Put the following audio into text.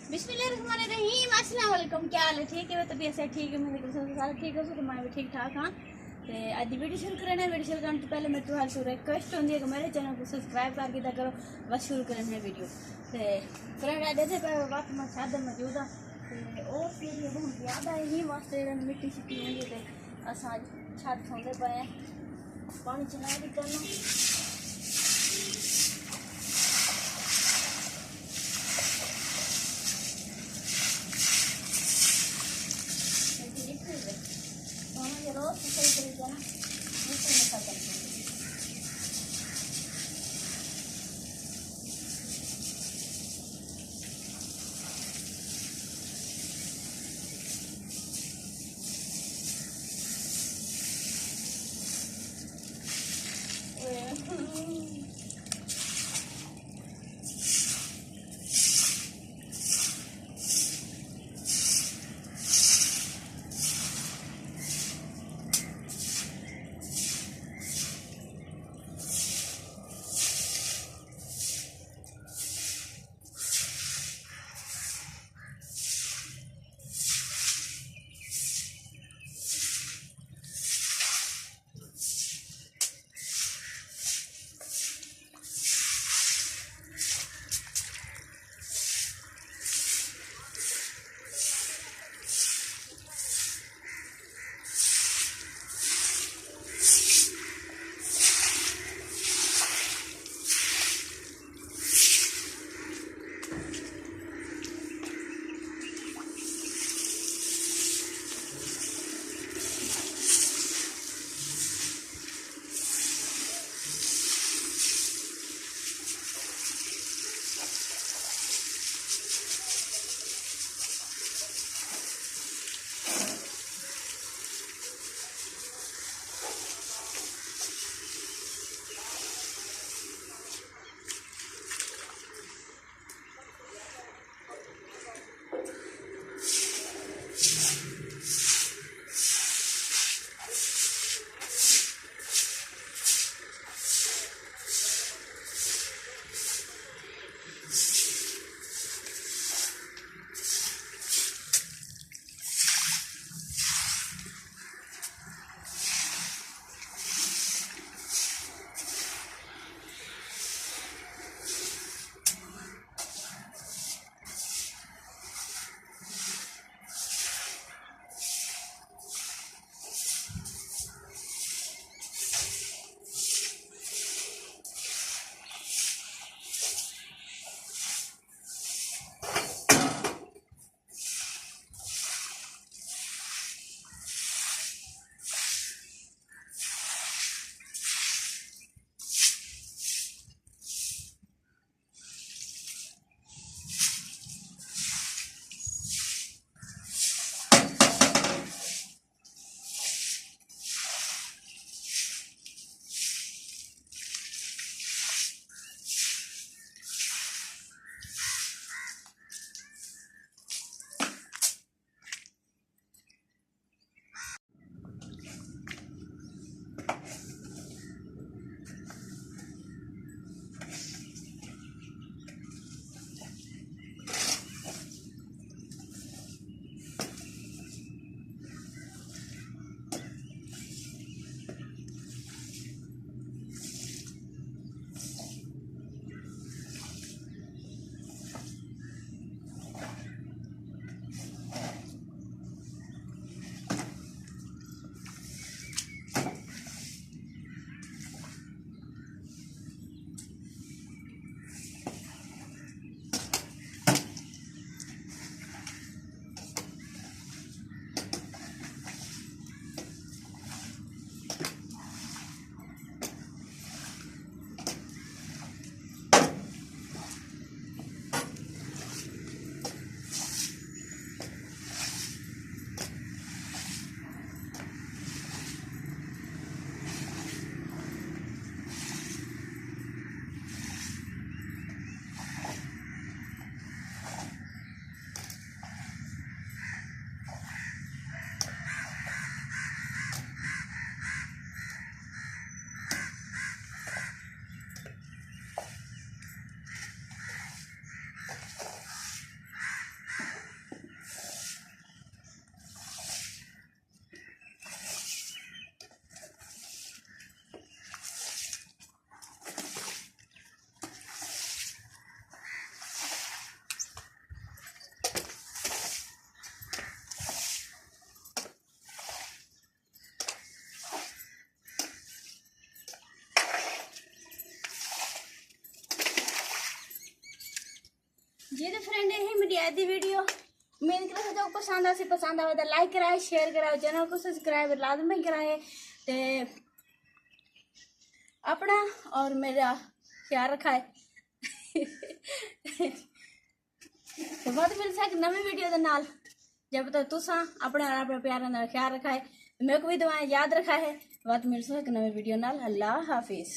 बिस्मिल्लाहिर्रहमानिर्रहीम। अस्सलाम वालेकुम। क्या हाल है? ठीक है, तबीयत से ठीक है, मेरे सारे ठीक है, तो मैं भी ठीक ठाक हाँ। तो आज वीडियो शुरू करना है। वीडियो शुरू करने से पहले मैं तुम्हारी रिक्वेस्ट होती है कि मेरे चैनल को सब्सक्राइब करके दिया करो। बस शुरू करना है वीडियो। तो फ्रेंड आज वक्त मैं छत मौजूद हाँ। तो फिर ये बहुत याद आई ही वास्ते मिट्टी शिट्टी होंगी तो अस छत सौंदे पे हैं, पानी चला भी करना। रोज सही तरीके ना मिट्टी में खत्म जी तो फ्रेंड यही मेरी आज की वीडियो उम्मीद करा जो पसंद आए तो लाइक कराए शेयर कराए चैनल को सब्सक्राइब लाजमी कराए ते अपना और मेरा ख्याल रखा है। तो बहुत मिल सक नवी वीडियो के नाल जब तक तुसा अपने और अपने प्यारों का ख्याल रखा है मेरे को भी दुआएं याद रखा है। बहुत मिल सक नवी वीडियो नाल। अल्लाह हाफिज।